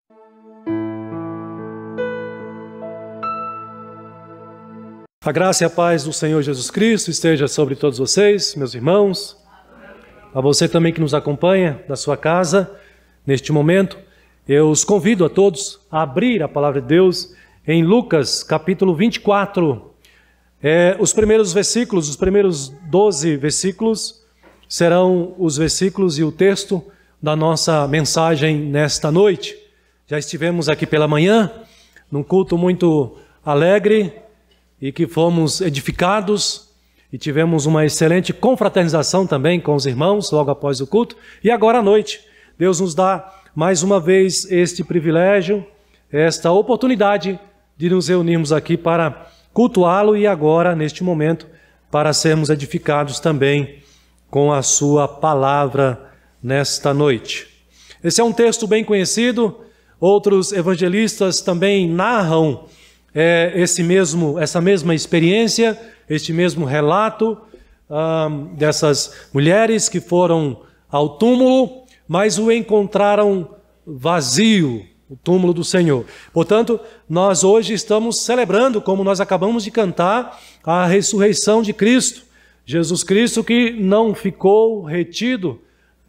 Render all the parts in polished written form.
A graça e a paz do Senhor Jesus Cristo esteja sobre todos vocês, meus irmãos. A você também que nos acompanha da sua casa, neste momento, eu os convido a todos a abrir a palavra de Deus em Lucas capítulo 24. Os primeiros versículos, os primeiros 12 versículos, serão os versículos e o texto da nossa mensagem nesta noite. Já estivemos aqui pela manhã, num culto muito alegre, e que fomos edificados e tivemos uma excelente confraternização também com os irmãos logo após o culto. E agora à noite, Deus nos dá mais uma vez este privilégio, esta oportunidade de nos reunirmos aqui para cultuá-lo e agora, neste momento, para sermos edificados também com a sua palavra nesta noite. Esse é um texto bem conhecido, outros evangelistas também narram essa mesma experiência, este mesmo relato dessas mulheres que foram ao túmulo, mas o encontraram vazio, o túmulo do Senhor. Portanto, nós hoje estamos celebrando, como nós acabamos de cantar, a ressurreição de Cristo. Jesus Cristo que não ficou retido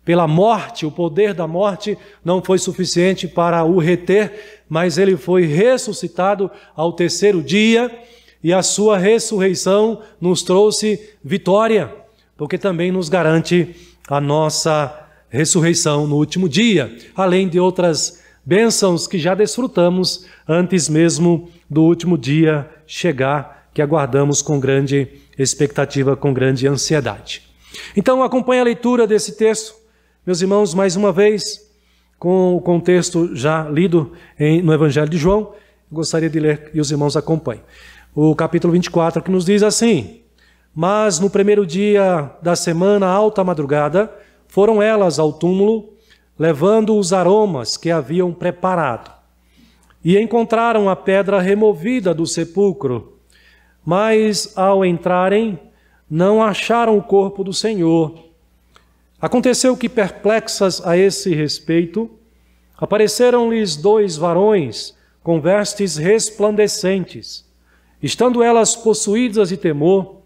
pela morte, o poder da morte não foi suficiente para o reter, mas ele foi ressuscitado ao terceiro dia e a sua ressurreição nos trouxe vitória, porque também nos garante a nossa ressurreição no último dia, além de outras bênçãos que já desfrutamos antes mesmo do último dia chegar, que aguardamos com grande expectativa, com grande ansiedade. Então acompanhe a leitura desse texto, meus irmãos, mais uma vez, com o contexto já lido no Evangelho de João. Gostaria de ler e os irmãos acompanhem. O capítulo 24 que nos diz assim: Mas no primeiro dia da semana, alta madrugada, foram elas ao túmulo, levando os aromas que haviam preparado. E encontraram a pedra removida do sepulcro. Mas ao entrarem, não acharam o corpo do Senhor. Aconteceu que, perplexas a esse respeito, apareceram-lhes 2 varões com vestes resplandecentes. Estando elas possuídas de temor,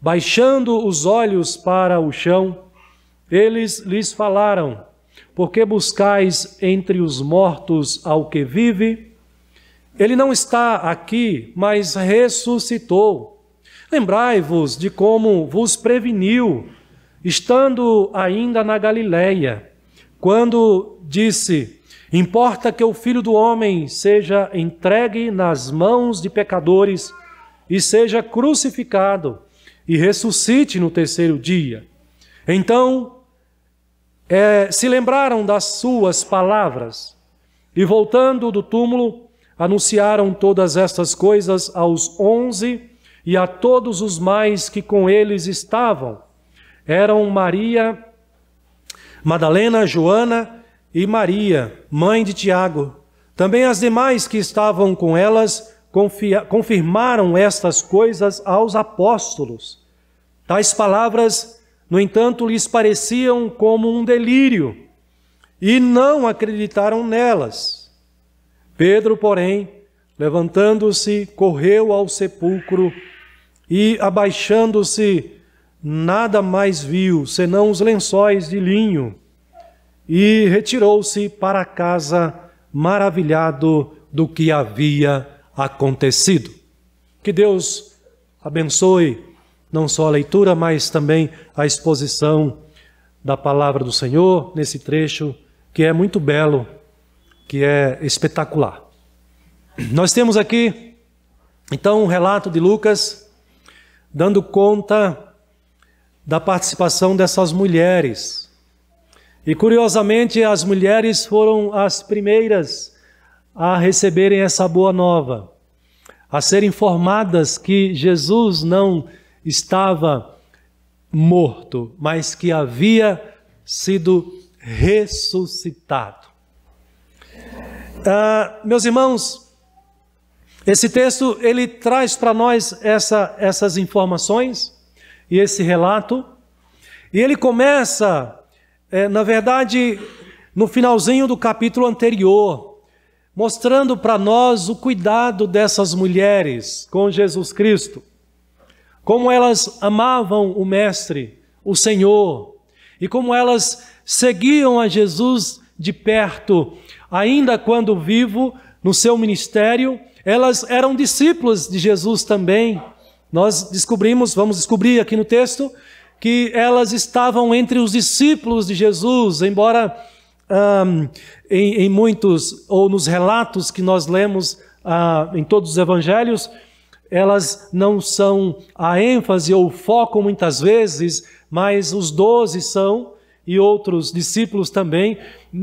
baixando os olhos para o chão, eles lhes falaram: Por que buscais entre os mortos ao que vive? Ele não está aqui, mas ressuscitou. Lembrai-vos de como vos preveniu, estando ainda na Galileia, quando disse: Importa que o Filho do Homem seja entregue nas mãos de pecadores e seja crucificado e ressuscite no terceiro dia. Então se lembraram das suas palavras e, voltando do túmulo, anunciaram todas estas coisas aos 11 e a todos os mais que com eles estavam. Eram Maria Madalena, Joana e Maria, mãe de Tiago. Também as demais que estavam com elas confirmaram estas coisas aos apóstolos. Tais palavras, no entanto, lhes pareciam como um delírio e não acreditaram nelas. Pedro, porém, levantando-se, correu ao sepulcro e, abaixando-se, nada mais viu, senão os lençóis de linho, e retirou-se para casa, maravilhado do que havia acontecido. Que Deus abençoe não só a leitura, mas também a exposição da palavra do Senhor, nesse trecho que é muito belo, que é espetacular. Nós temos aqui, então, um relato de Lucas, dando conta da participação dessas mulheres. E curiosamente, as mulheres foram as primeiras a receberem essa boa nova, a serem informadas que Jesus não estava morto, mas que havia sido ressuscitado. Meus irmãos, esse texto ele traz para nós essas informações e esse relato, e ele começa, na verdade, no finalzinho do capítulo anterior, mostrando para nós o cuidado dessas mulheres com Jesus Cristo, como elas amavam o Mestre, o Senhor, e como elas seguiam a Jesus de perto, ainda quando vivo no seu ministério. Elas eram discípulas de Jesus também. Nós vamos descobrir aqui no texto, que elas estavam entre os discípulos de Jesus, embora em muitos, ou nos relatos que nós lemos em todos os evangelhos, elas não são a ênfase ou o foco muitas vezes, mas os 12 são, e outros discípulos também.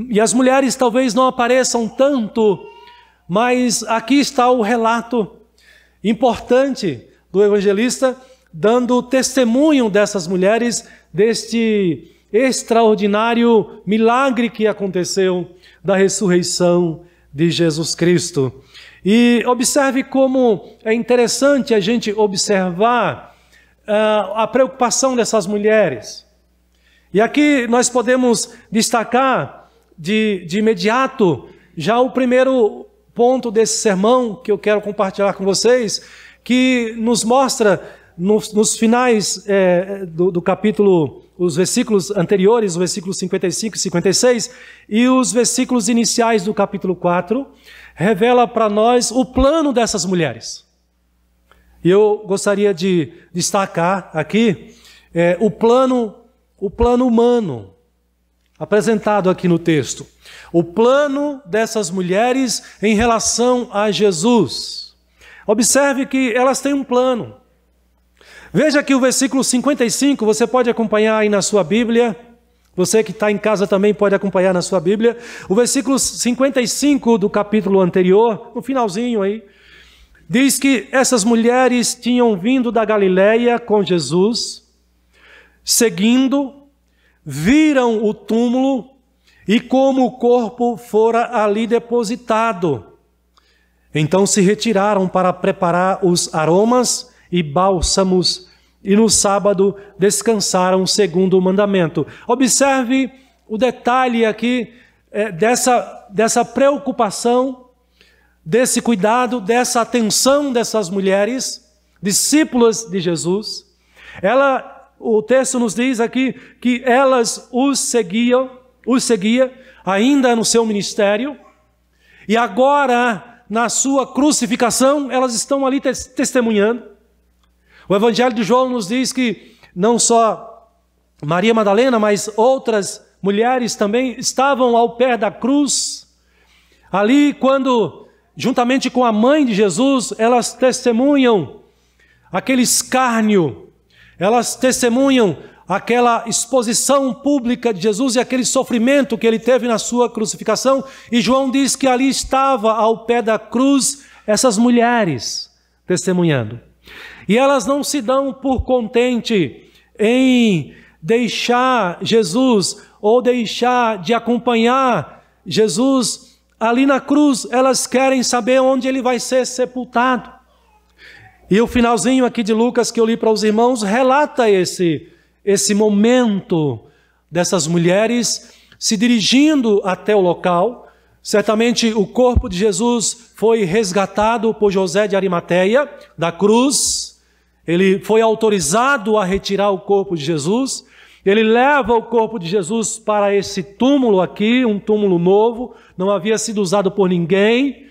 E as mulheres talvez não apareçam tanto, mas aqui está o relato importante do evangelista, dando testemunho dessas mulheres, deste extraordinário milagre que aconteceu da ressurreição de Jesus Cristo. E observe como é interessante a gente observar a preocupação dessas mulheres. E aqui nós podemos destacar de imediato já o primeiro ponto desse sermão que eu quero compartilhar com vocês, que nos mostra nos finais do capítulo, os versículos anteriores, o versículo 55 e 56, e os versículos iniciais do capítulo 4, revela para nós o plano dessas mulheres. E eu gostaria de destacar aqui o plano humano apresentado aqui no texto. O plano dessas mulheres em relação a Jesus. Observe que elas têm um plano. Veja que o versículo 55, você pode acompanhar aí na sua Bíblia. Você que está em casa também pode acompanhar na sua Bíblia. O versículo 55 do capítulo anterior, no finalzinho aí, diz que essas mulheres tinham vindo da Galileia com Jesus, seguindo, viram o túmulo e como o corpo fora ali depositado. Então se retiraram para preparar os aromas e bálsamos, e no sábado descansaram segundo o mandamento. Observe o detalhe aqui dessa preocupação, desse cuidado, dessa atenção dessas mulheres, discípulas de Jesus. O texto nos diz aqui que elas os seguia ainda no seu ministério, e agora na sua crucificação elas estão ali testemunhando. O Evangelho de João nos diz que não só Maria Madalena, mas outras mulheres também estavam ao pé da cruz, ali quando, juntamente com a mãe de Jesus, elas testemunham aquele escárnio, elas testemunham aquela exposição pública de Jesus e aquele sofrimento que ele teve na sua crucificação. E João diz que ali estava ao pé da cruz essas mulheres testemunhando. E elas não se dão por contente em deixar Jesus ou deixar de acompanhar Jesus ali na cruz. Elas querem saber onde ele vai ser sepultado. E o finalzinho aqui de Lucas que eu li para os irmãos relata esse momento dessas mulheres se dirigindo até o local. Certamente o corpo de Jesus foi resgatado por José de Arimateia da cruz. Ele foi autorizado a retirar o corpo de Jesus. Ele leva o corpo de Jesus para esse túmulo aqui, um túmulo novo, não havia sido usado por ninguém.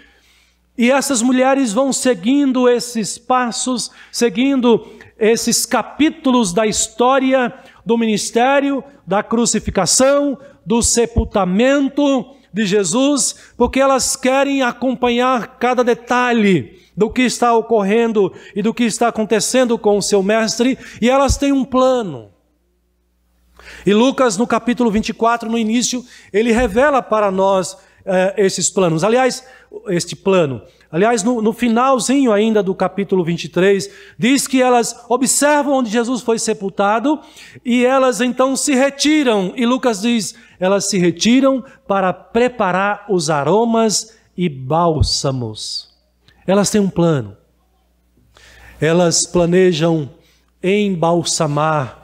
E essas mulheres vão seguindo esses passos, seguindo esses capítulos da história do ministério, da crucificação, do sepultamento de Jesus, porque elas querem acompanhar cada detalhe do que está ocorrendo e do que está acontecendo com o seu mestre, e elas têm um plano. E Lucas, no capítulo 24, no início, ele revela para nós esses planos. Aliás, este plano. Aliás, no finalzinho ainda do capítulo 23, diz que elas observam onde Jesus foi sepultado e elas então se retiram. E Lucas diz, elas se retiram para preparar os aromas e bálsamos. Elas têm um plano. Elas planejam embalsamar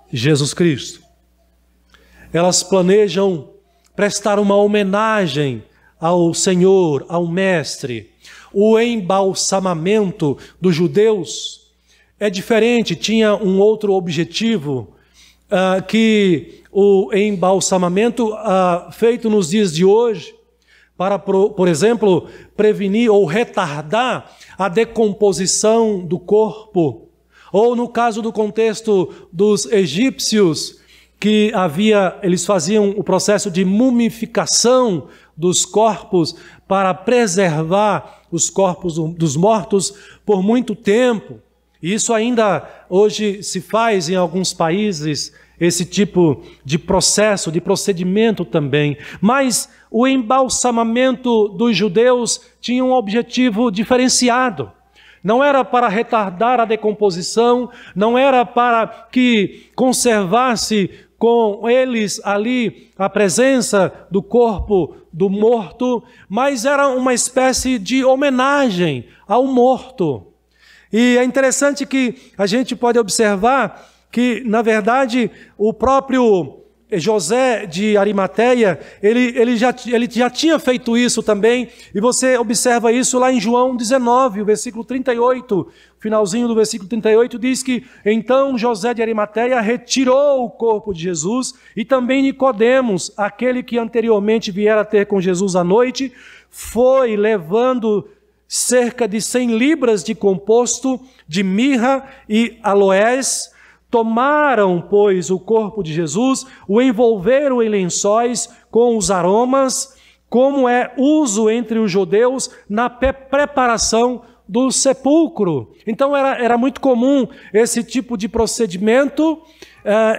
Jesus Cristo. Elas planejam prestar uma homenagem ao Senhor, ao Mestre. O embalsamamento dos judeus é diferente, tinha um outro objetivo, que o embalsamamento feito nos dias de hoje, para, por exemplo, prevenir ou retardar a decomposição do corpo, ou no caso do contexto dos egípcios, que eles faziam o processo de mumificação dos corpos para preservar os corpos dos mortos por muito tempo. E isso ainda hoje se faz em alguns países, esse tipo de processo, de procedimento também. Mas o embalsamamento dos judeus tinha um objetivo diferenciado. Não era para retardar a decomposição, não era para que conservasse com eles ali a presença do corpo do morto, mas era uma espécie de homenagem ao morto. E é interessante que a gente pode observar que, na verdade, o próprio José de Arimateia, ele já tinha feito isso também, e você observa isso lá em João 19, o versículo 38, finalzinho do versículo 38, diz que então José de Arimateia retirou o corpo de Jesus, e também Nicodemos, aquele que anteriormente viera ter com Jesus à noite, foi levando cerca de 100 libras de composto de mirra e aloés. Tomaram, pois, o corpo de Jesus, o envolveram em lençóis com os aromas, como é uso entre os judeus na preparação do sepulcro. Então era muito comum esse tipo de procedimento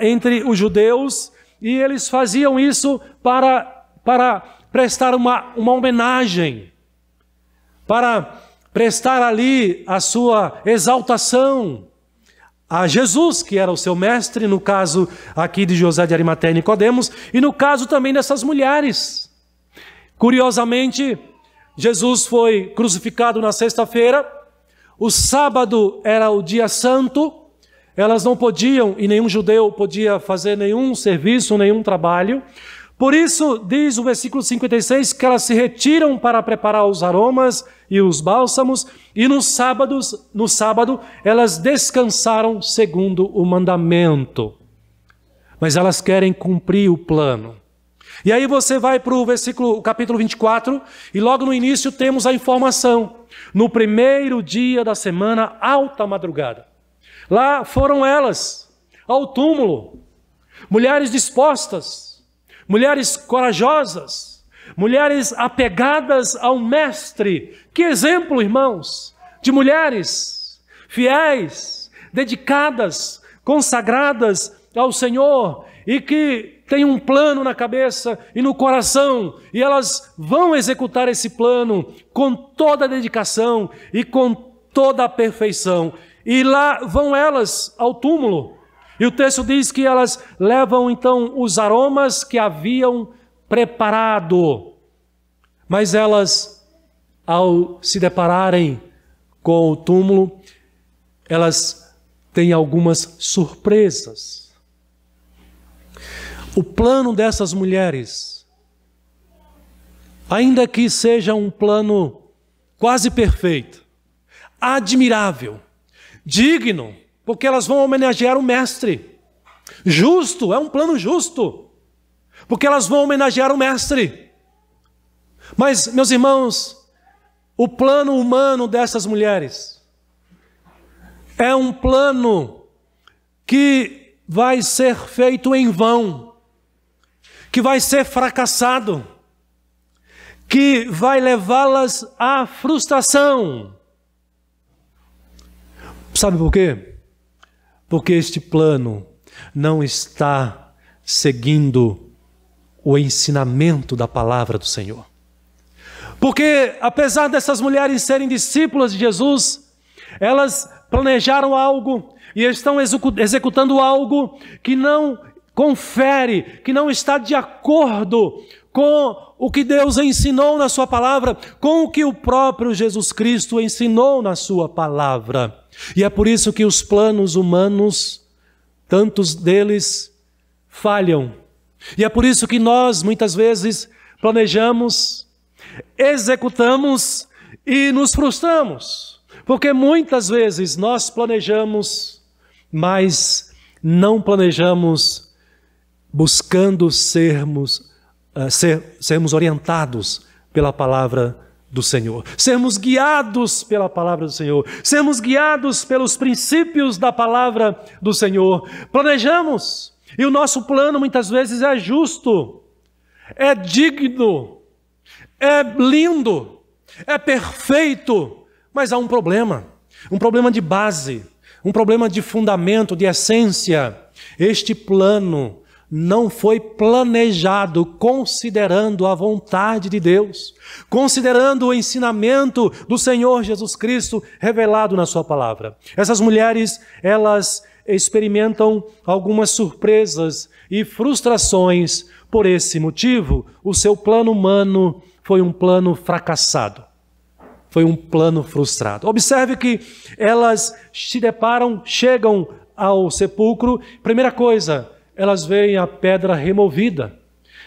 entre os judeus, e eles faziam isso para prestar uma homenagem, para prestar ali a sua exaltação a Jesus, que era o seu mestre, no caso aqui de José de Arimateia e Nicodemos, e no caso também dessas mulheres. Curiosamente, Jesus foi crucificado na sexta-feira, o sábado era o dia santo, elas não podiam, e nenhum judeu podia fazer nenhum serviço, nenhum trabalho. Por isso, diz o versículo 56, que elas se retiram para preparar os aromas e os bálsamos, e no sábado elas descansaram segundo o mandamento. Mas elas querem cumprir o plano. E aí você vai para o capítulo 24, e logo no início temos a informação. No primeiro dia da semana, alta madrugada, lá foram elas ao túmulo, mulheres dispostas, mulheres corajosas, mulheres apegadas ao Mestre. Que exemplo, irmãos, de mulheres fiéis, dedicadas, consagradas ao Senhor, e que têm um plano na cabeça e no coração, e elas vão executar esse plano com toda a dedicação e com toda a perfeição. E lá vão elas ao túmulo. E o texto diz que elas levam então os aromas que haviam preparado. Mas elas, ao se depararem com o túmulo, elas têm algumas surpresas. O plano dessas mulheres, ainda que seja um plano quase perfeito, admirável, digno, porque elas vão homenagear o Mestre. Justo, é um plano justo, porque elas vão homenagear o Mestre. Mas, meus irmãos, o plano humano dessas mulheres é um plano que vai ser feito em vão, que vai ser fracassado, que vai levá-las à frustração. Sabe por quê? Porque este plano não está seguindo o ensinamento da palavra do Senhor. Porque, apesar dessas mulheres serem discípulas de Jesus, elas planejaram algo e estão executando algo que não confere, que não está de acordo com o que Deus ensinou na sua palavra, com o que o próprio Jesus Cristo ensinou na sua palavra. E é por isso que os planos humanos, tantos deles, falham. E é por isso que nós, muitas vezes, planejamos, executamos e nos frustramos. Porque muitas vezes nós planejamos, mas não planejamos buscando sermos orientados pela palavra do Senhor, sermos guiados pela palavra do Senhor, sermos guiados pelos princípios da palavra do Senhor. Planejamos, e o nosso plano muitas vezes é justo, é digno, é lindo, é perfeito, mas há um problema de base, um problema de fundamento, de essência. Este plano não foi planejado considerando a vontade de Deus, considerando o ensinamento do Senhor Jesus Cristo revelado na sua palavra. Essas mulheres, elas experimentam algumas surpresas e frustrações por esse motivo. O seu plano humano foi um plano fracassado, foi um plano frustrado. Observe que elas se deparam, chegam ao sepulcro, primeira coisa, elas veem a pedra removida.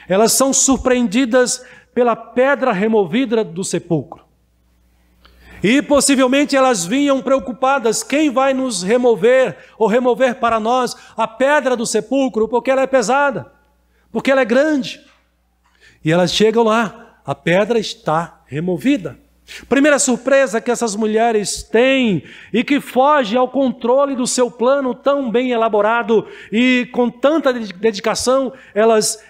Elas são surpreendidas pela pedra removida do sepulcro. E possivelmente elas vinham preocupadas: quem vai nos remover ou remover para nós a pedra do sepulcro? Porque ela é pesada, porque ela é grande. E elas chegam lá, a pedra está removida. Primeira surpresa que essas mulheres têm e que foge ao controle do seu plano tão bem elaborado e com tanta dedicação, elas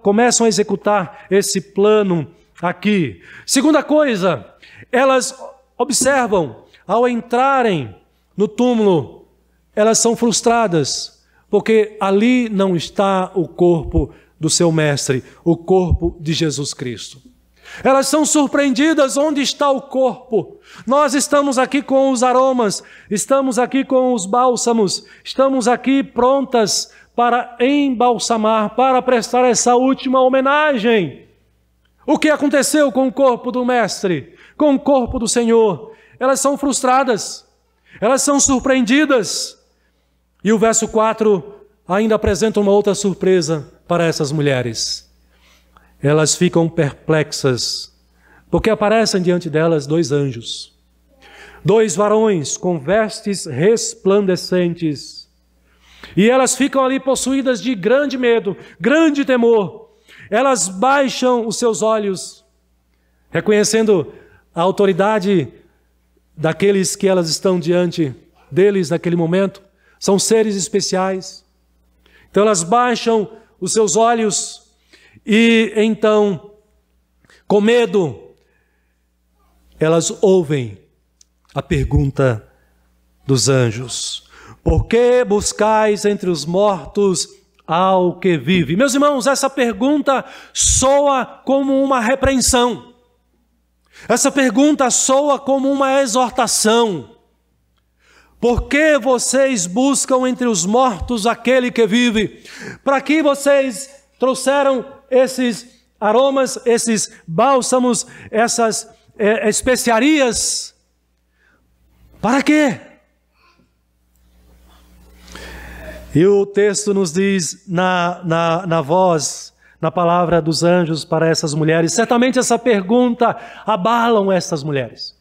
começam a executar esse plano aqui. Segunda coisa, elas observam, ao entrarem no túmulo, elas são frustradas, porque ali não está o corpo do seu mestre, o corpo de Jesus Cristo. Elas são surpreendidas: onde está o corpo? Nós estamos aqui com os aromas, estamos aqui com os bálsamos, estamos aqui prontas para embalsamar, para prestar essa última homenagem. O que aconteceu com o corpo do Mestre, com o corpo do Senhor? Elas são frustradas, elas são surpreendidas. E o verso 4 ainda apresenta uma outra surpresa para essas mulheres. Elas ficam perplexas, porque aparecem diante delas dois anjos, dois varões com vestes resplandecentes, e elas ficam ali possuídas de grande medo, grande temor. Elas baixam os seus olhos, reconhecendo a autoridade daqueles que elas estão diante deles naquele momento. São seres especiais. Então elas baixam os seus olhos e então, com medo, elas ouvem a pergunta dos anjos: por que buscais entre os mortos ao que vive? Meus irmãos, essa pergunta soa como uma repreensão. Essa pergunta soa como uma exortação. Por que vocês buscam entre os mortos aquele que vive? Para que vocês trouxeram esses aromas, esses bálsamos, essas especiarias? Para quê? E o texto nos diz na voz, na palavra dos anjos para essas mulheres, certamente essa pergunta abalam essas mulheres.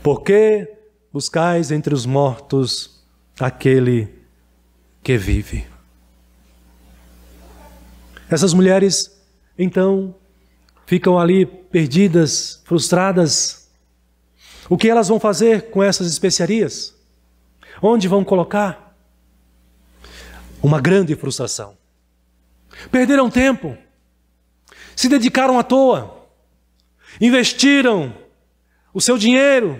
Por que buscais entre os mortos aquele que vive? Essas mulheres, então, ficam ali perdidas, frustradas. O que elas vão fazer com essas especiarias? Onde vão colocar? Uma grande frustração. Perderam tempo, se dedicaram à toa, investiram o seu dinheiro,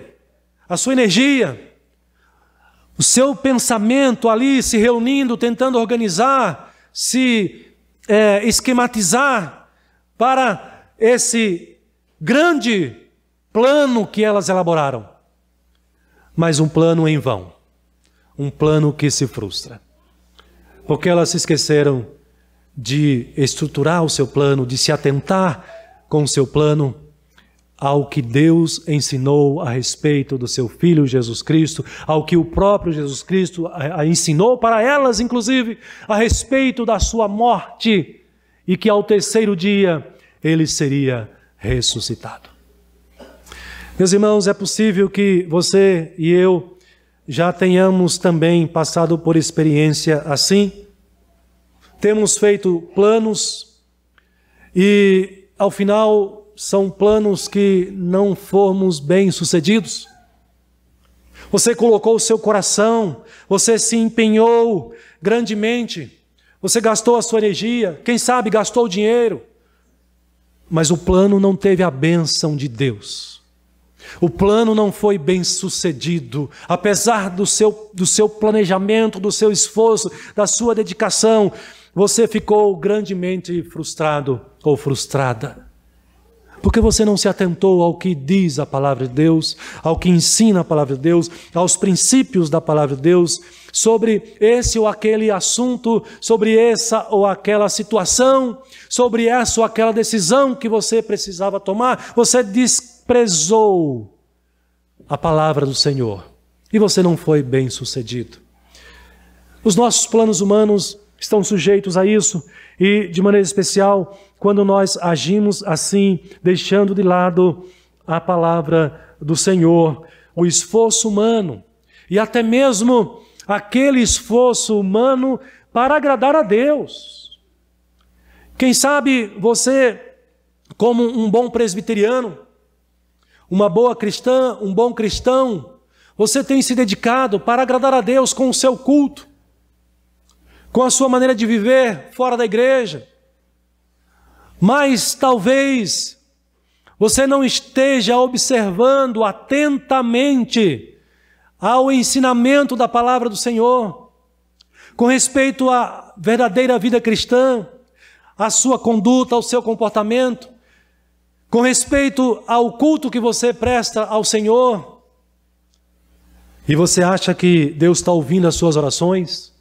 a sua energia, o seu pensamento ali se reunindo, tentando organizar, se esquematizar para esse grande plano que elas elaboraram. Mas um plano em vão, um plano que se frustra, porque elas se esqueceram de estruturar o seu plano, de se atentar com o seu plano ao que Deus ensinou a respeito do seu Filho Jesus Cristo, ao que o próprio Jesus Cristo ensinou para elas, inclusive, a respeito da sua morte, e que ao terceiro dia ele seria ressuscitado. Meus irmãos, é possível que você e eu já tenhamos também passado por experiência assim. Temos feito planos e, ao final, são planos que não fomos bem-sucedidos. Você colocou o seu coração, você se empenhou grandemente, você gastou a sua energia, quem sabe gastou o dinheiro, mas o plano não teve a bênção de Deus. O plano não foi bem sucedido, apesar do seu planejamento, do seu esforço, da sua dedicação, você ficou grandemente frustrado ou frustrada. Porque você não se atentou ao que diz a palavra de Deus, ao que ensina a palavra de Deus, aos princípios da palavra de Deus, sobre esse ou aquele assunto, sobre essa ou aquela situação, sobre essa ou aquela decisão que você precisava tomar. Você desprezou a palavra do Senhor e você não foi bem sucedido. Os nossos planos humanos estão sujeitos a isso e, de maneira especial, quando nós agimos assim, deixando de lado a palavra do Senhor, o esforço humano e até mesmo aquele esforço humano para agradar a Deus. Quem sabe você, como um bom presbiteriano, uma boa cristã, um bom cristão, você tem se dedicado para agradar a Deus com o seu culto, com a sua maneira de viver fora da igreja. Mas talvez você não esteja observando atentamente ao ensinamento da palavra do Senhor, com respeito à verdadeira vida cristã, à sua conduta, ao seu comportamento, com respeito ao culto que você presta ao Senhor. E você acha que Deus está ouvindo as suas orações?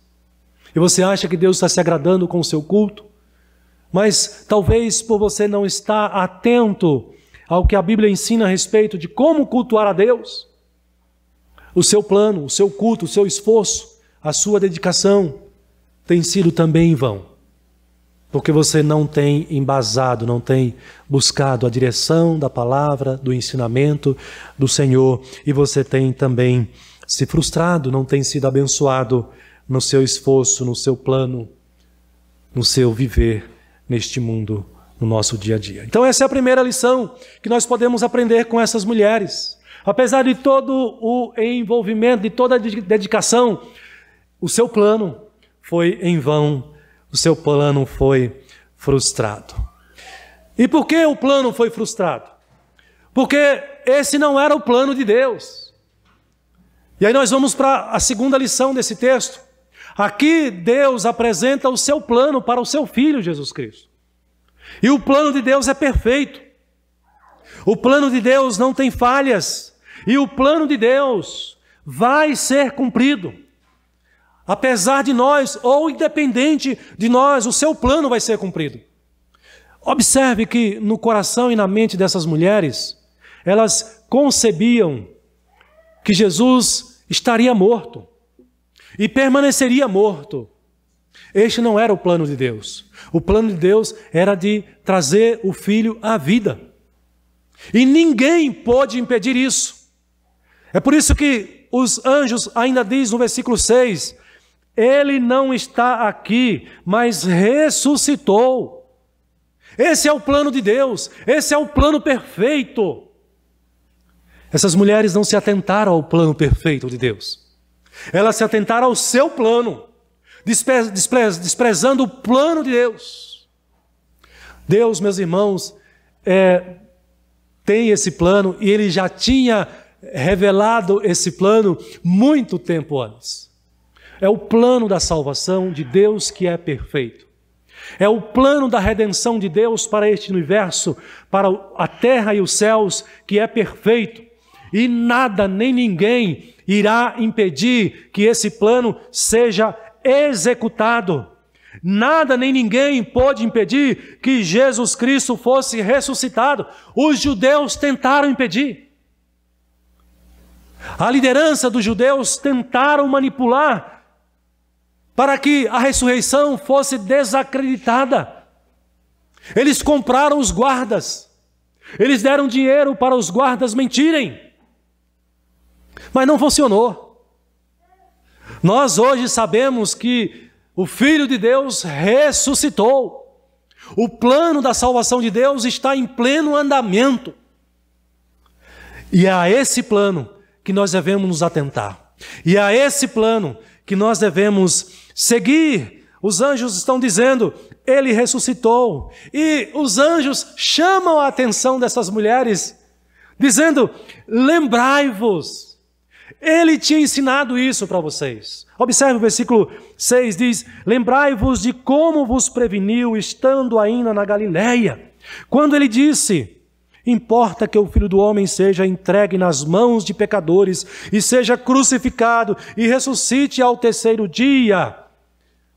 E você acha que Deus está se agradando com o seu culto? Mas talvez por você não estar atento ao que a Bíblia ensina a respeito de como cultuar a Deus, o seu plano, o seu culto, o seu esforço, a sua dedicação tem sido também em vão. Porque você não tem embasado, não tem buscado a direção da palavra, do ensinamento do Senhor. E você tem também se frustrado, não tem sido abençoado no seu esforço, no seu plano, no seu viver neste mundo, no nosso dia a dia. Então essa é a primeira lição que nós podemos aprender com essas mulheres. Apesar de todo o envolvimento, de toda a dedicação, o seu plano foi em vão, o seu plano foi frustrado. E por que o plano foi frustrado? Porque esse não era o plano de Deus. E aí nós vamos para a segunda lição desse texto. Aqui Deus apresenta o seu plano para o seu Filho Jesus Cristo. E o plano de Deus é perfeito. O plano de Deus não tem falhas. E o plano de Deus vai ser cumprido. Apesar de nós, ou independente de nós, o seu plano vai ser cumprido. Observe que no coração e na mente dessas mulheres, elas concebiam que Jesus estaria morto e permaneceria morto. Este não era o plano de Deus. O plano de Deus era de trazer o Filho à vida. E ninguém pôde impedir isso. É por isso que os anjos ainda dizem no versículo 6, Ele não está aqui, mas ressuscitou. Esse é o plano de Deus, esse é o plano perfeito. Essas mulheres não se atentaram ao plano perfeito de Deus. Elas se atentaram ao seu plano, desprezando o plano de Deus. Deus, meus irmãos, tem esse plano e Ele já tinha revelado esse plano muito tempo antes. É o plano da salvação de Deus que é perfeito. É o plano da redenção de Deus para este universo, para a terra e os céus, que é perfeito. E nada nem ninguém irá impedir que esse plano seja executado. Nada nem ninguém pode impedir que Jesus Cristo fosse ressuscitado. Os judeus tentaram impedir. A liderança dos judeus tentaram manipular para que a ressurreição fosse desacreditada. Eles compraram os guardas. Eles deram dinheiro para os guardas mentirem. Mas não funcionou. Nós hoje sabemos que o Filho de Deus ressuscitou. O plano da salvação de Deus está em pleno andamento. E é a esse plano que nós devemos nos atentar. E é a esse plano que nós devemos seguir. Os anjos estão dizendo, ele ressuscitou. E os anjos chamam a atenção dessas mulheres, dizendo, lembrai-vos. Ele tinha ensinado isso para vocês. Observe o versículo 6, diz, lembrai-vos de como vos preveniu, estando ainda na Galileia. Quando ele disse, importa que o Filho do Homem seja entregue nas mãos de pecadores, e seja crucificado, e ressuscite ao terceiro dia.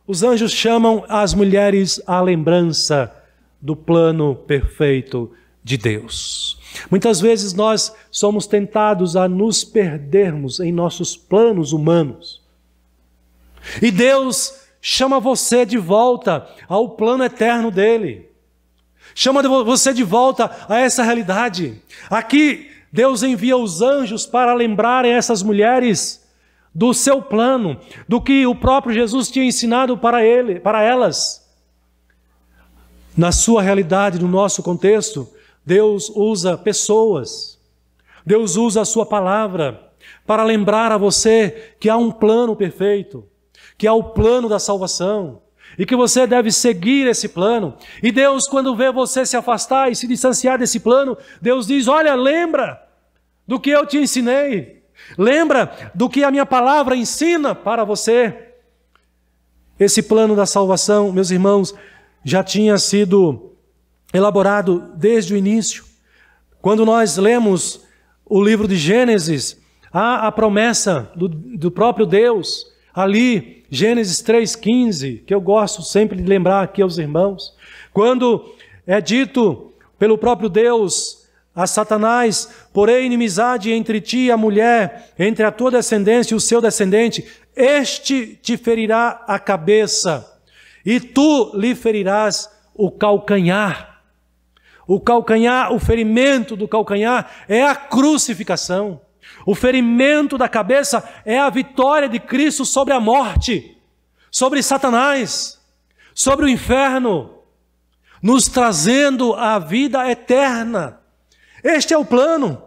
Os anjos chamam as mulheres à lembrança do plano perfeito de Deus. Muitas vezes nós somos tentados a nos perdermos em nossos planos humanos. E Deus chama você de volta ao plano eterno dele. Chama você de volta a essa realidade. Aqui Deus envia os anjos para lembrarem essas mulheres do seu plano, do que o próprio Jesus tinha ensinado para elas. Na sua realidade, no nosso contexto, Deus usa pessoas, Deus usa a sua palavra para lembrar a você que há um plano perfeito, que há o plano da salvação e que você deve seguir esse plano. E Deus, quando vê você se afastar e se distanciar desse plano, Deus diz, olha, lembra do que eu te ensinei, lembra do que a minha palavra ensina para você. Esse plano da salvação, meus irmãos, já tinha sido elaborado desde o início. Quando nós lemos o livro de Gênesis, há a promessa do próprio Deus, ali, Gênesis 3,15, que eu gosto sempre de lembrar aqui aos irmãos, quando é dito pelo próprio Deus a Satanás, porém inimizade entre ti e a mulher, entre a tua descendência e o seu descendente, este te ferirá a cabeça, e tu lhe ferirás o calcanhar. O calcanhar, o ferimento do calcanhar é a crucificação. O ferimento da cabeça é a vitória de Cristo sobre a morte, sobre Satanás, sobre o inferno, nos trazendo a vida eterna. Este é o plano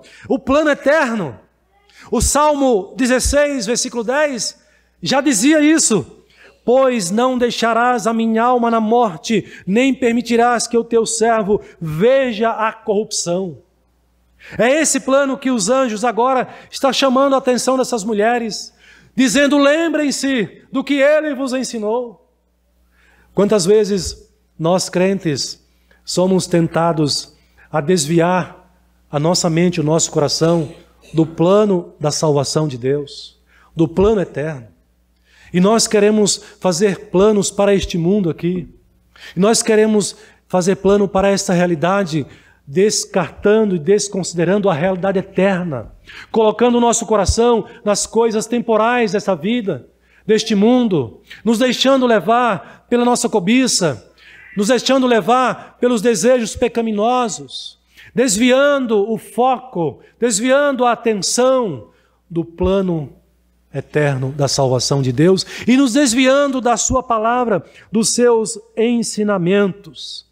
eterno. O Salmo 16, versículo 10, já dizia isso. Pois não deixarás a minha alma na morte, nem permitirás que o teu servo veja a corrupção. É esse plano que os anjos agora estão chamando a atenção dessas mulheres, dizendo, lembrem-se do que ele vos ensinou. Quantas vezes nós crentes somos tentados a desviar a nossa mente, o nosso coração do plano da salvação de Deus, do plano eterno. E nós queremos fazer planos para este mundo aqui. E nós queremos fazer plano para esta realidade, descartando e desconsiderando a realidade eterna, colocando o nosso coração nas coisas temporais dessa vida, deste mundo, nos deixando levar pela nossa cobiça, nos deixando levar pelos desejos pecaminosos, desviando o foco, desviando a atenção do plano eterno da salvação de Deus e nos desviando da sua palavra, dos seus ensinamentos.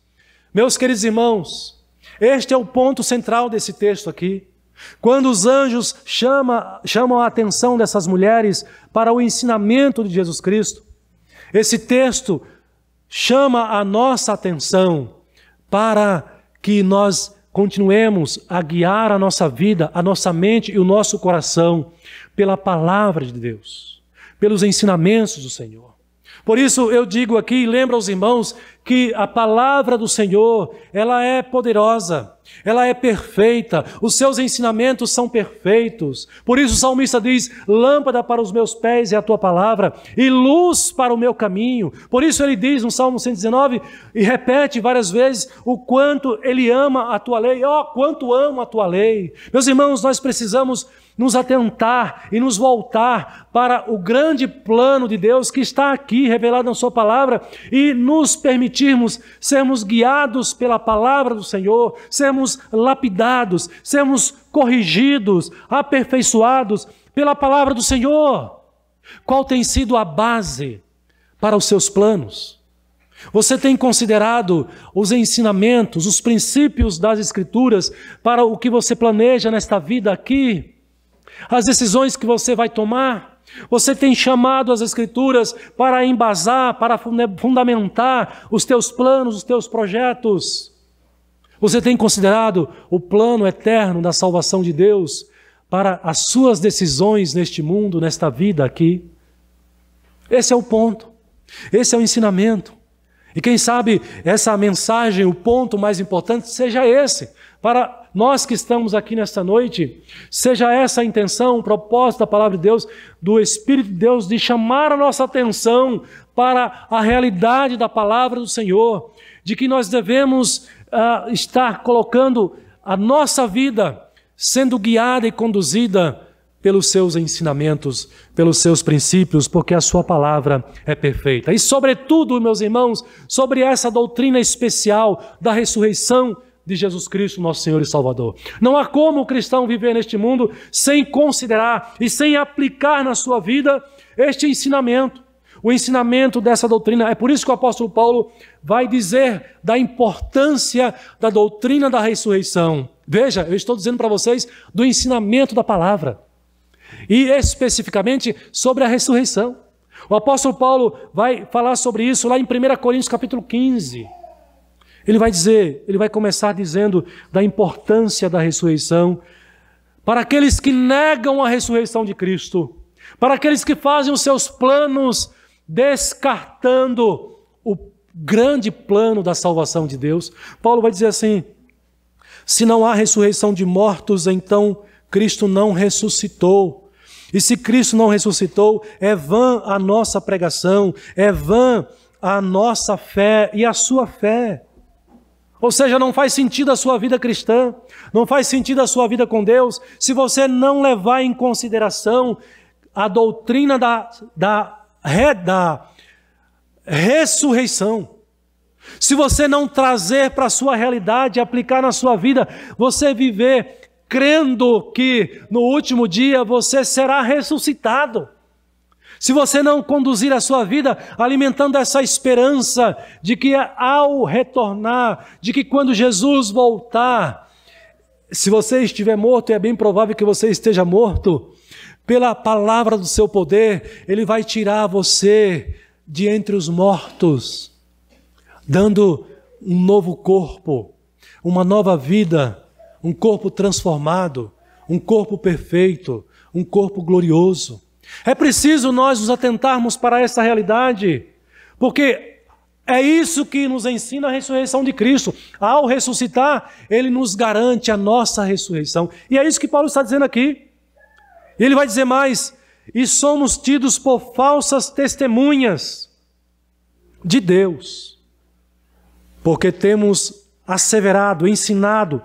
Meus queridos irmãos, este é o ponto central desse texto aqui. Quando os anjos chamam a atenção dessas mulheres para o ensinamento de Jesus Cristo, esse texto chama a nossa atenção para que nós continuemos a guiar a nossa vida, a nossa mente e o nosso coração pela palavra de Deus, pelos ensinamentos do Senhor. Por isso eu digo aqui, lembro aos irmãos, que a palavra do Senhor, ela é poderosa, ela é perfeita, os seus ensinamentos são perfeitos. Por isso o salmista diz: lâmpada para os meus pés é a tua palavra e luz para o meu caminho. Por isso ele diz no Salmo 119 e repete várias vezes o quanto ele ama a tua lei. Quanto amo a tua lei. Meus irmãos, nós precisamos nos atentar e nos voltar para o grande plano de Deus que está aqui revelado na sua palavra e nos permitirmos sermos guiados pela palavra do Senhor, sermos lapidados, sermos corrigidos, aperfeiçoados pela palavra do Senhor. Qual tem sido a base para os seus planos? Você tem considerado os ensinamentos, os princípios das Escrituras para o que você planeja nesta vida aqui? As decisões que você vai tomar? Você tem chamado as Escrituras para embasar, para fundamentar os teus planos, os teus projetos? Você tem considerado o plano eterno da salvação de Deus para as suas decisões neste mundo, nesta vida aqui? Esse é o ponto, esse é o ensinamento. E quem sabe essa mensagem, o ponto mais importante, seja esse. Para nós que estamos aqui nesta noite, seja essa a intenção, o propósito da palavra de Deus, do Espírito de Deus, de chamar a nossa atenção para a realidade da palavra do Senhor, de que nós devemos estar colocando a nossa vida sendo guiada e conduzida pelos seus ensinamentos, pelos seus princípios, porque a sua palavra é perfeita. E sobretudo, meus irmãos, sobre essa doutrina especial da ressurreição de Jesus Cristo, nosso Senhor e Salvador. Não há como o cristão viver neste mundo sem considerar e sem aplicar na sua vida este ensinamento, o ensinamento dessa doutrina. É por isso que o apóstolo Paulo vai dizer da importância da doutrina da ressurreição. Veja, eu estou dizendo para vocês do ensinamento da palavra. E especificamente sobre a ressurreição. O apóstolo Paulo vai falar sobre isso lá em 1 Coríntios capítulo 15. Ele vai começar dizendo da importância da ressurreição para aqueles que negam a ressurreição de Cristo, para aqueles que fazem os seus planos descartando o grande plano da salvação de Deus. Paulo vai dizer assim: se não há ressurreição de mortos, então Cristo não ressuscitou. E se Cristo não ressuscitou, é vã a nossa pregação, é vã a nossa fé e a sua fé. Ou seja, não faz sentido a sua vida cristã, não faz sentido a sua vida com Deus, se você não levar em consideração a doutrina da ressurreição. Se você não trazer para a sua realidade, aplicar na sua vida, você viver crendo que no último dia você será ressuscitado. Se você não conduzir a sua vida alimentando essa esperança de que ao retornar, de que quando Jesus voltar, se você estiver morto, e é bem provável que você esteja morto, pela palavra do seu poder, Ele vai tirar você de entre os mortos, dando um novo corpo, uma nova vida, um corpo transformado, um corpo perfeito, um corpo glorioso. É preciso nós nos atentarmos para essa realidade, porque é isso que nos ensina a ressurreição de Cristo. Ao ressuscitar, Ele nos garante a nossa ressurreição. E é isso que Paulo está dizendo aqui. E ele vai dizer mais: e somos tidos por falsas testemunhas de Deus, porque temos asseverado, ensinado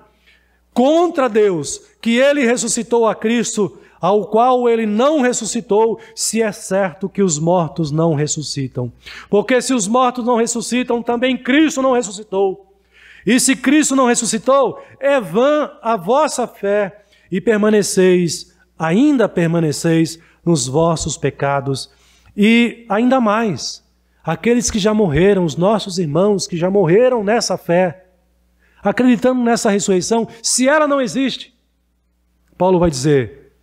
contra Deus que Ele ressuscitou a Cristo, ao qual Ele não ressuscitou, se é certo que os mortos não ressuscitam. Porque se os mortos não ressuscitam, também Cristo não ressuscitou. E se Cristo não ressuscitou, é vã a vossa fé, e ainda permaneceis nos vossos pecados. E ainda mais, aqueles que já morreram, os nossos irmãos que já morreram nessa fé, acreditando nessa ressurreição, se ela não existe, Paulo vai dizer: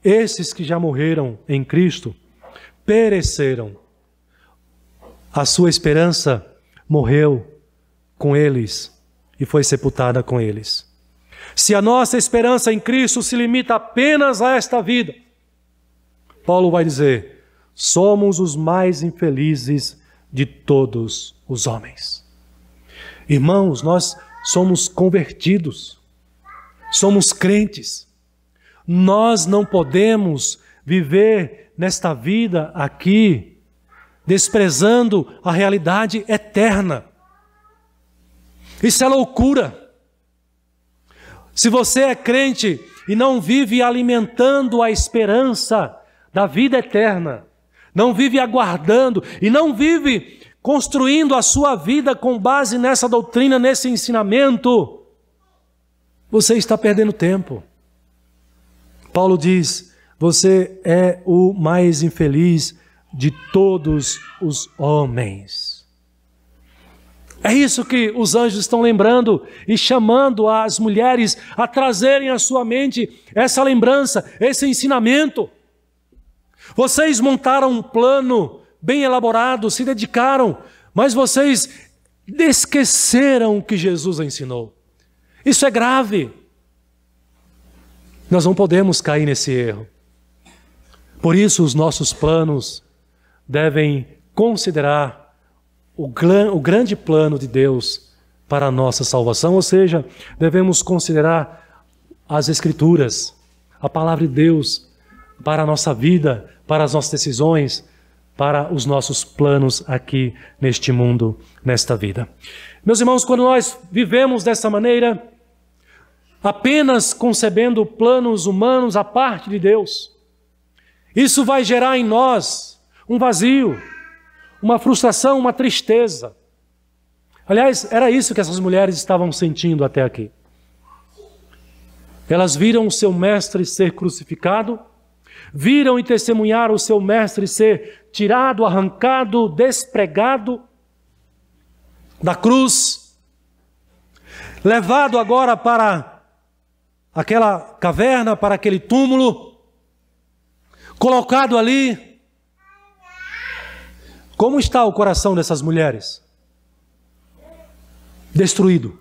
esses que já morreram em Cristo pereceram. A sua esperança morreu com eles e foi sepultada com eles. Se a nossa esperança em Cristo se limita apenas a esta vida, Paulo vai dizer: somos os mais infelizes de todos os homens. Irmãos, nós somos convertidos. somos crentes. Nós não podemos viver nesta vida aqui desprezando a realidade eterna. Isso é loucura. Se você é crente e não vive alimentando a esperança da vida eterna, não vive aguardando e não vive construindo a sua vida com base nessa doutrina, nesse ensinamento, você está perdendo tempo. Paulo diz: você é o mais infeliz de todos os homens. É isso que os anjos estão lembrando e chamando as mulheres a trazerem à sua mente essa lembrança, esse ensinamento. Vocês montaram um plano bem elaborado, se dedicaram, mas vocês esqueceram o que Jesus ensinou. Isso é grave. Nós não podemos cair nesse erro. Por isso, os nossos planos devem considerar o grande plano de Deus para a nossa salvação, ou seja, devemos considerar as Escrituras, a palavra de Deus para a nossa vida, para as nossas decisões, para os nossos planos aqui neste mundo, nesta vida. Meus irmãos, quando nós vivemos dessa maneira, apenas concebendo planos humanos à parte de Deus, isso vai gerar em nós um vazio, uma frustração, uma tristeza. Aliás, era isso que essas mulheres estavam sentindo até aqui. Elas viram o seu mestre ser crucificado, viram e testemunharam o seu mestre ser tirado, arrancado, despregado da cruz, levado agora para aquela caverna, para aquele túmulo, colocado ali. Como está o coração dessas mulheres? Destruído.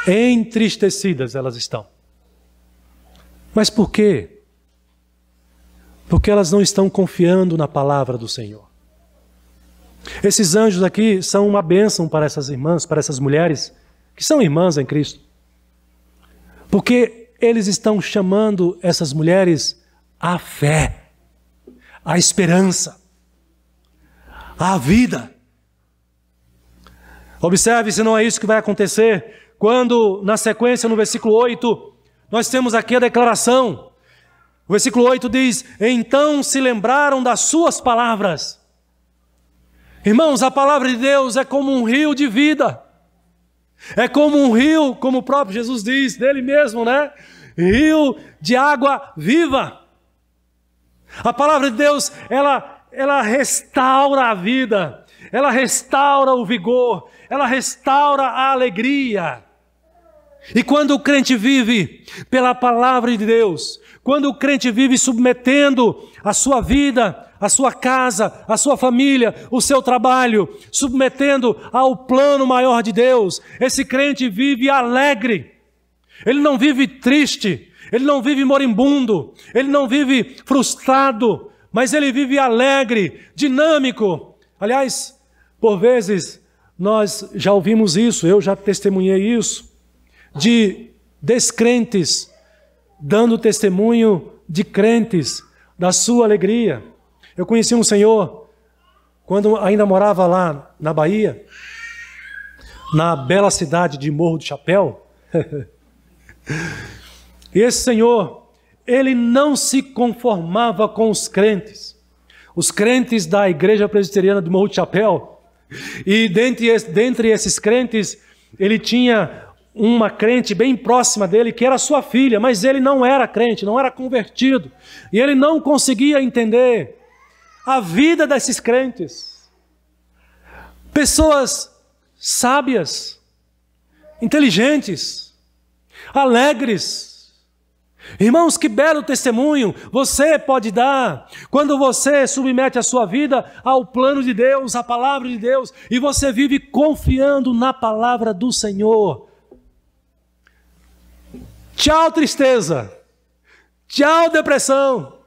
Entristecidas elas estão. Mas por quê? Porque elas não estão confiando na palavra do Senhor. Esses anjos aqui são uma bênção para essas irmãs, para essas mulheres, que são irmãs em Cristo. Porque eles estão chamando essas mulheres à fé, à esperança, à vida. Observe se não é isso que vai acontecer quando, na sequência, no versículo 8, nós temos aqui a declaração. O versículo 8 diz: então se lembraram das suas palavras. Irmãos, a palavra de Deus é como um rio de vida. É como um rio, como o próprio Jesus diz, dele mesmo, né? Rio de água viva. A palavra de Deus, ela restaura a vida. Ela restaura o vigor. Ela restaura a alegria. E quando o crente vive pela palavra de Deus, quando o crente vive submetendo a sua vida, a sua casa, a sua família, o seu trabalho, submetendo ao plano maior de Deus, esse crente vive alegre. Ele não vive triste, ele não vive moribundo, ele não vive frustrado, mas ele vive alegre, dinâmico. Aliás, por vezes nós já ouvimos isso, eu já testemunhei isso, de descrentes dando testemunho de crentes, da sua alegria. Eu conheci um senhor, quando ainda morava lá na Bahia, na bela cidade de Morro do Chapéu. E esse senhor, ele não se conformava com os crentes da Igreja Presbiteriana de Morro do Chapéu. E dentre esses crentes, ele tinha uma crente bem próxima dele, que era sua filha, mas ele não era crente, não era convertido. E ele não conseguia entender a vida desses crentes. Pessoas sábias, inteligentes, alegres. Irmãos, que belo testemunho você pode dar quando você submete a sua vida ao plano de Deus, à palavra de Deus, e você vive confiando na palavra do Senhor. Tchau, tristeza. Tchau, depressão.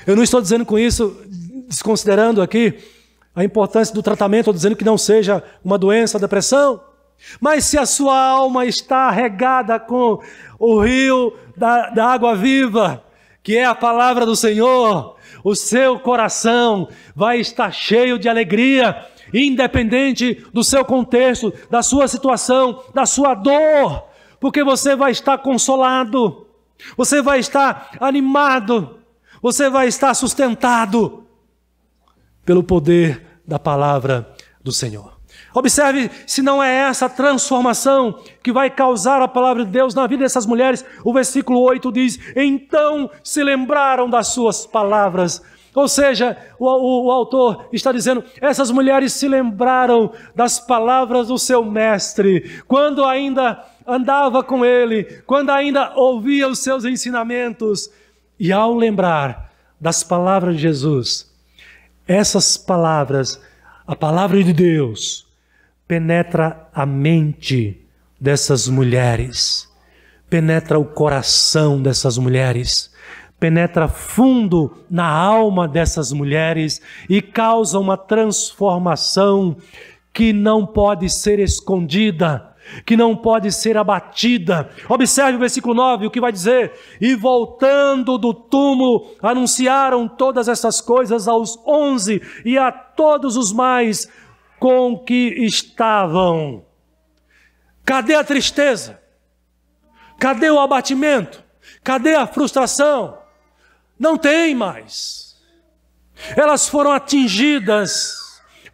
Eu não estou dizendo com isso, desconsiderando aqui a importância do tratamento, ou dizendo que não seja uma doença, a depressão. Mas se a sua alma está regada com o rio da água viva, que é a palavra do Senhor, o seu coração vai estar cheio de alegria, independente do seu contexto, da sua situação, da sua dor, porque você vai estar consolado, você vai estar animado, você vai estar sustentado pelo poder da palavra do Senhor. Observe se não é essa transformação que vai causar a palavra de Deus na vida dessas mulheres. O versículo 8 diz: então se lembraram das suas palavras. Ou seja, o autor está dizendo, essas mulheres se lembraram das palavras do seu mestre, quando ainda andava com ele, quando ainda ouvia os seus ensinamentos. E ao lembrar das palavras de Jesus, essas palavras, a palavra de Deus, penetra a mente dessas mulheres, penetra o coração dessas mulheres, penetra fundo na alma dessas mulheres e causa uma transformação que não pode ser escondida, que não pode ser abatida. Observe o versículo 9, o que vai dizer: e voltando do túmulo, anunciaram todas essas coisas aos 11 e a todos os mais com que estavam. Cadê a tristeza? Cadê o abatimento? Cadê a frustração? Não tem mais. Elas foram atingidas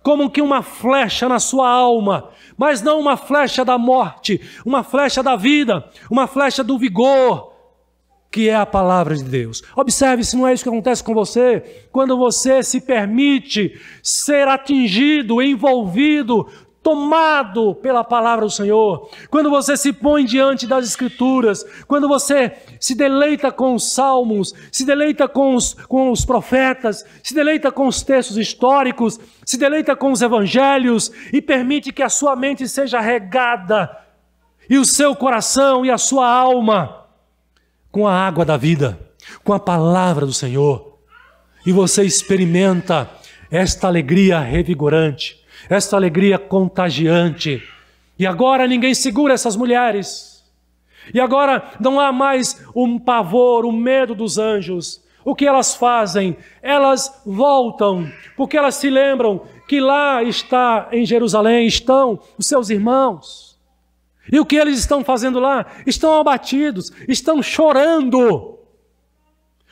como que uma flecha na sua alma, mas não uma flecha da morte, uma flecha da vida, uma flecha do vigor, que é a palavra de Deus. Observe se não é isso que acontece com você, quando você se permite ser atingido, envolvido, tomado pela palavra do Senhor, quando você se põe diante das Escrituras, quando você se deleita com os salmos, se deleita com os profetas, se deleita com os textos históricos, se deleita com os evangelhos e permite que a sua mente seja regada e o seu coração e a sua alma com a água da vida, com a palavra do Senhor, e você experimenta esta alegria revigorante, esta alegria contagiante. E agora ninguém segura essas mulheres. E agora não há mais um pavor, um medo dos anjos. O que elas fazem? Elas voltam, porque elas se lembram que lá está em Jerusalém, estão os seus irmãos. E o que eles estão fazendo lá? Estão abatidos, estão chorando.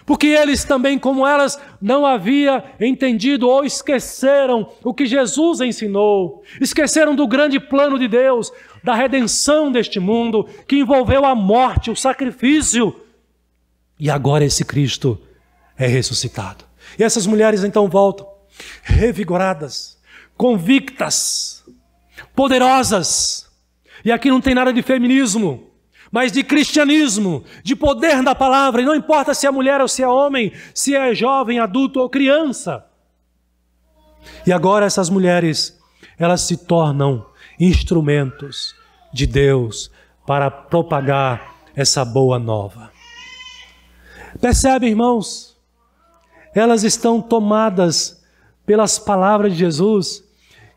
Porque eles também, como elas, não haviam entendido ou esqueceram o que Jesus ensinou. Esqueceram do grande plano de Deus, da redenção deste mundo, que envolveu a morte, o sacrifício. E agora esse Cristo é ressuscitado. E essas mulheres então voltam, revigoradas, convictas, poderosas. E aqui não tem nada de feminismo, mas de cristianismo, de poder da palavra. E não importa se é mulher ou se é homem, se é jovem, adulto ou criança. E agora essas mulheres, elas se tornam instrumentos de Deus para propagar essa boa nova. Percebe, irmãos? Elas estão tomadas pelas palavras de Jesus,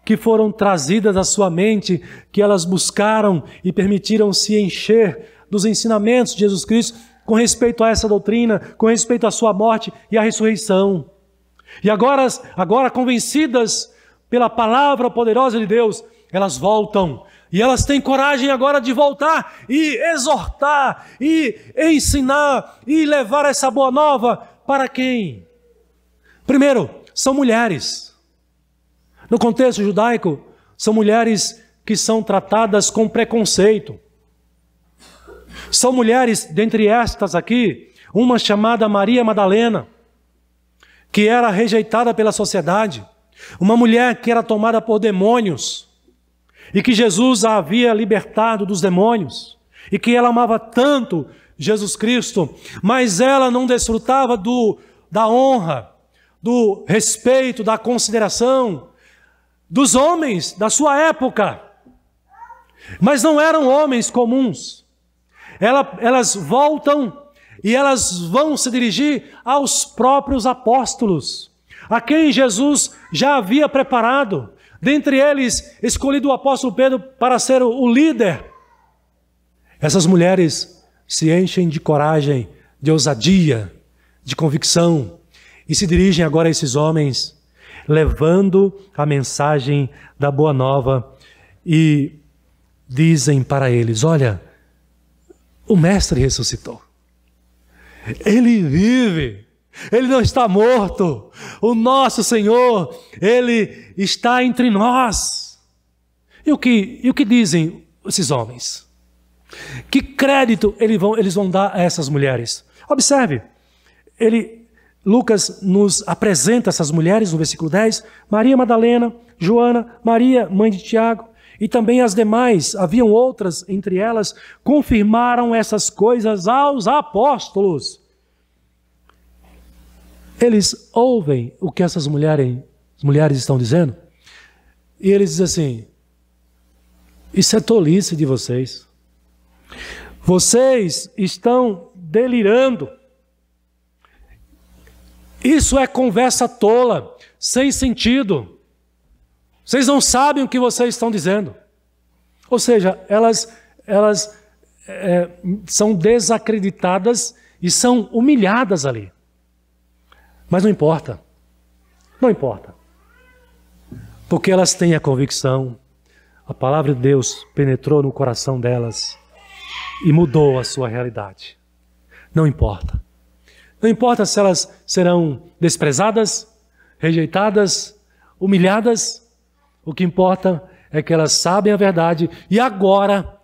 que foram trazidas à sua mente, que elas buscaram e permitiram se encher dos ensinamentos de Jesus Cristo com respeito a essa doutrina, com respeito à sua morte e à ressurreição. E agora convencidas pela palavra poderosa de Deus, elas voltam. E elas têm coragem agora de voltar e exortar, e ensinar, e levar essa boa nova para quem? Primeiro, são mulheres. No contexto judaico, são mulheres que são tratadas com preconceito. São mulheres, dentre estas aqui, uma chamada Maria Madalena, que era rejeitada pela sociedade, uma mulher que era tomada por demônios, e que Jesus a havia libertado dos demônios, e que ela amava tanto Jesus Cristo, mas ela não desfrutava da honra, do respeito, da consideração dos homens da sua época. Mas não eram homens comuns. Elas voltam e elas vão se dirigir aos próprios apóstolos, a quem Jesus já havia preparado, dentre eles, escolhido o apóstolo Pedro para ser o líder. Essas mulheres se enchem de coragem, de ousadia, de convicção, e se dirigem agora a esses homens, levando a mensagem da Boa Nova, e dizem para eles: olha, o Mestre ressuscitou. Ele vive. Ele não está morto. O nosso Senhor, Ele está entre nós. E o que dizem esses homens? Que crédito eles vão dar a essas mulheres? Observe, Lucas nos apresenta essas mulheres no versículo 10, Maria Madalena, Joana, Maria, mãe de Tiago, e também as demais, haviam outras entre elas, confirmaram essas coisas aos apóstolos. Eles ouvem o que essas mulheres estão dizendo, e eles dizem assim: isso é tolice de vocês. Vocês estão delirando. Isso é conversa tola, sem sentido. Vocês não sabem o que vocês estão dizendo. Ou seja, elas são desacreditadas e são humilhadas ali. Mas não importa. Não importa. Porque elas têm a convicção. A palavra de Deus penetrou no coração delas e mudou a sua realidade. Não importa. Não importa se elas serão desprezadas, rejeitadas, humilhadas. O que importa é que elas sabem a verdade e agora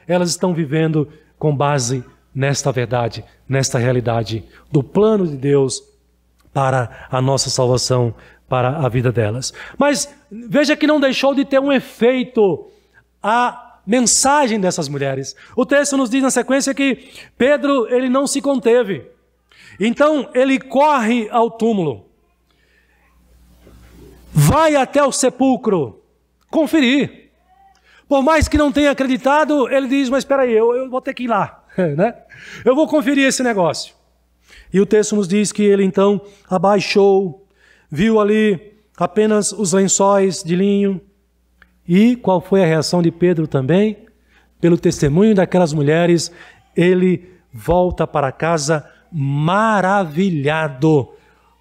elas estão vivendo com base nesta verdade, nesta realidade do plano de Deus para a nossa salvação, para a vida delas. Mas veja que não deixou de ter um efeito a mensagem dessas mulheres. O texto nos diz na sequência que Pedro, ele não se conteve. Então ele corre ao túmulo, vai até o sepulcro conferir. Por mais que não tenha acreditado, ele diz: mas espera aí, eu vou ter que ir lá, né? Eu vou conferir esse negócio. E o texto nos diz que ele então abaixou, viu ali apenas os lençóis de linho. E qual foi a reação de Pedro também? Pelo testemunho daquelas mulheres, ele volta para casa maravilhado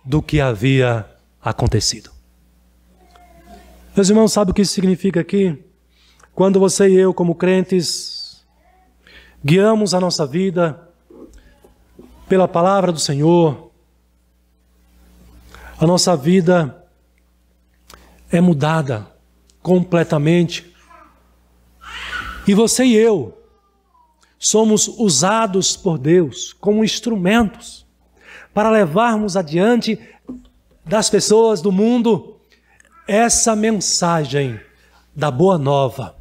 do que havia acontecido. Meus irmãos, sabe o que isso significa aqui? Quando você e eu, como crentes, guiamos a nossa vida pela palavra do Senhor, a nossa vida é mudada completamente. E você e eu somos usados por Deus como instrumentos para levarmos adiante das pessoas do mundo essa mensagem da Boa Nova.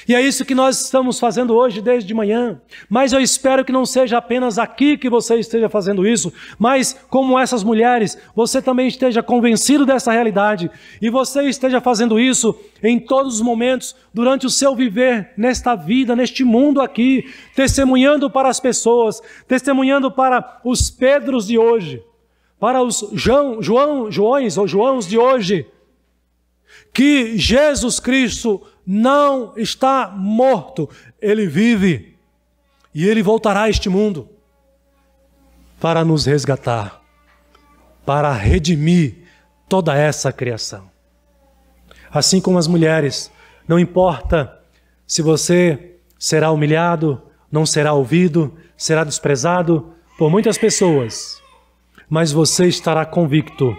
E é isso que nós estamos fazendo hoje desde de manhã. Mas eu espero que não seja apenas aqui que você esteja fazendo isso, mas como essas mulheres, você também esteja convencido dessa realidade e você esteja fazendo isso em todos os momentos, durante o seu viver nesta vida, neste mundo aqui, testemunhando para as pessoas, testemunhando para os Pedros de hoje, para os Joões de hoje, que Jesus Cristo não está morto, Ele vive e Ele voltará a este mundo para nos resgatar, para redimir toda essa criação. Assim como as mulheres, não importa se você será humilhado, não será ouvido, será desprezado por muitas pessoas, mas você estará convicto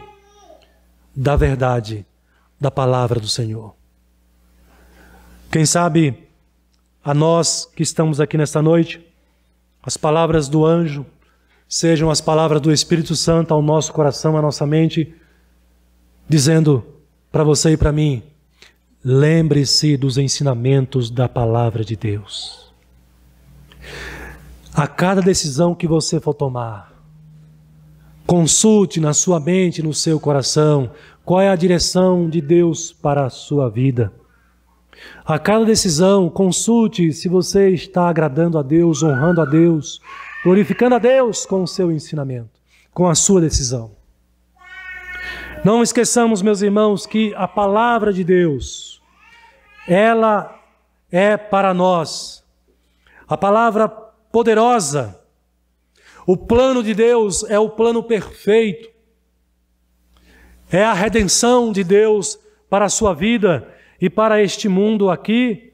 da verdade da palavra do Senhor. Quem sabe a nós que estamos aqui nesta noite, as palavras do anjo sejam as palavras do Espírito Santo ao nosso coração, à nossa mente, dizendo para você e para mim: lembre-se dos ensinamentos da palavra de Deus. A cada decisão que você for tomar, consulte na sua mente, no seu coração, qual é a direção de Deus para a sua vida. A cada decisão, consulte se você está agradando a Deus, honrando a Deus, glorificando a Deus com o seu ensinamento, com a sua decisão. Não esqueçamos, meus irmãos, que a palavra de Deus, ela é para nós a palavra poderosa. O plano de Deus é o plano perfeito. É a redenção de Deus para a sua vida e para este mundo aqui,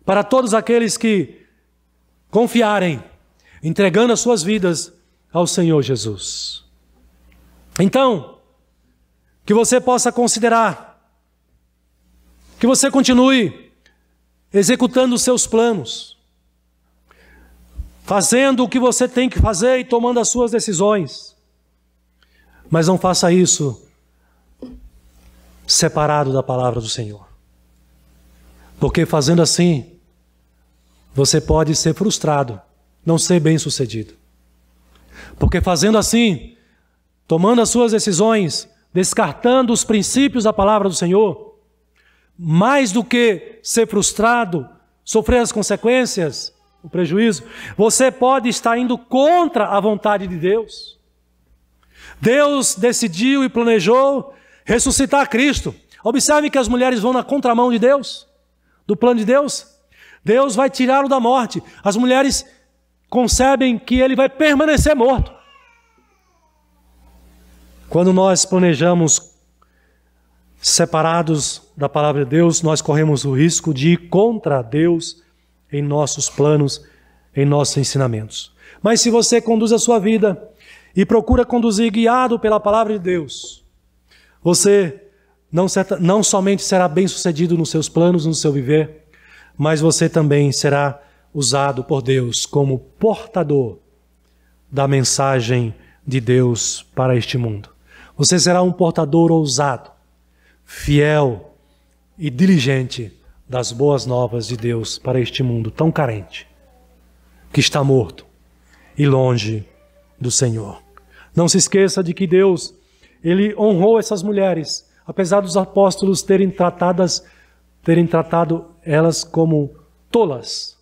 para todos aqueles que confiarem, entregando as suas vidas ao Senhor Jesus. Então, que você possa considerar, que você continue executando os seus planos, fazendo o que você tem que fazer e tomando as suas decisões. Mas não faça isso separado da palavra do Senhor. Porque fazendo assim, você pode ser frustrado, não ser bem-sucedido. Porque fazendo assim, tomando as suas decisões, descartando os princípios da palavra do Senhor, mais do que ser frustrado, sofrer as consequências, o prejuízo, você pode estar indo contra a vontade de Deus. Deus decidiu e planejou ressuscitar Cristo. Observe que as mulheres vão na contramão de Deus, do plano de Deus. Deus vai tirá-lo da morte. As mulheres concebem que ele vai permanecer morto. Quando nós planejamos separados da palavra de Deus, nós corremos o risco de ir contra Deus em nossos planos, em nossos ensinamentos. Mas se você conduz a sua vida e procura conduzir guiado pela palavra de Deus, você não somente será bem-sucedido nos seus planos, no seu viver, mas você também será usado por Deus como portador da mensagem de Deus para este mundo. Você será um portador ousado, fiel e diligente das boas novas de Deus para este mundo tão carente, que está morto e longe do Senhor. Não se esqueça de que Deus, Ele honrou essas mulheres, apesar dos apóstolos terem tratado elas como tolas.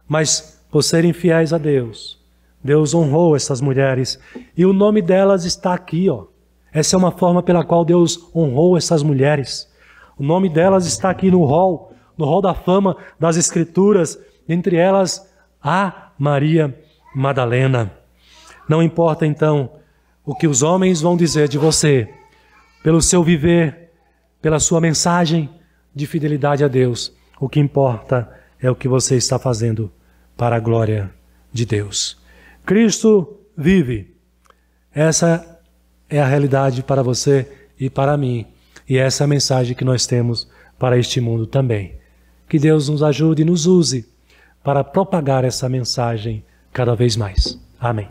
Mas por serem fiéis a Deus, Deus honrou essas mulheres e o nome delas está aqui, ó. Essa é uma forma pela qual Deus honrou essas mulheres. O nome delas está aqui no hall da fama das Escrituras, entre elas a Maria Madalena. Não importa então o que os homens vão dizer de você, pelo seu viver, pela sua mensagem de fidelidade a Deus, o que importa é o que você está fazendo para a glória de Deus. Cristo vive. Essa é a realidade para você e para mim. E essa é a mensagem que nós temos para este mundo também. Que Deus nos ajude e nos use para propagar essa mensagem cada vez mais. Amém.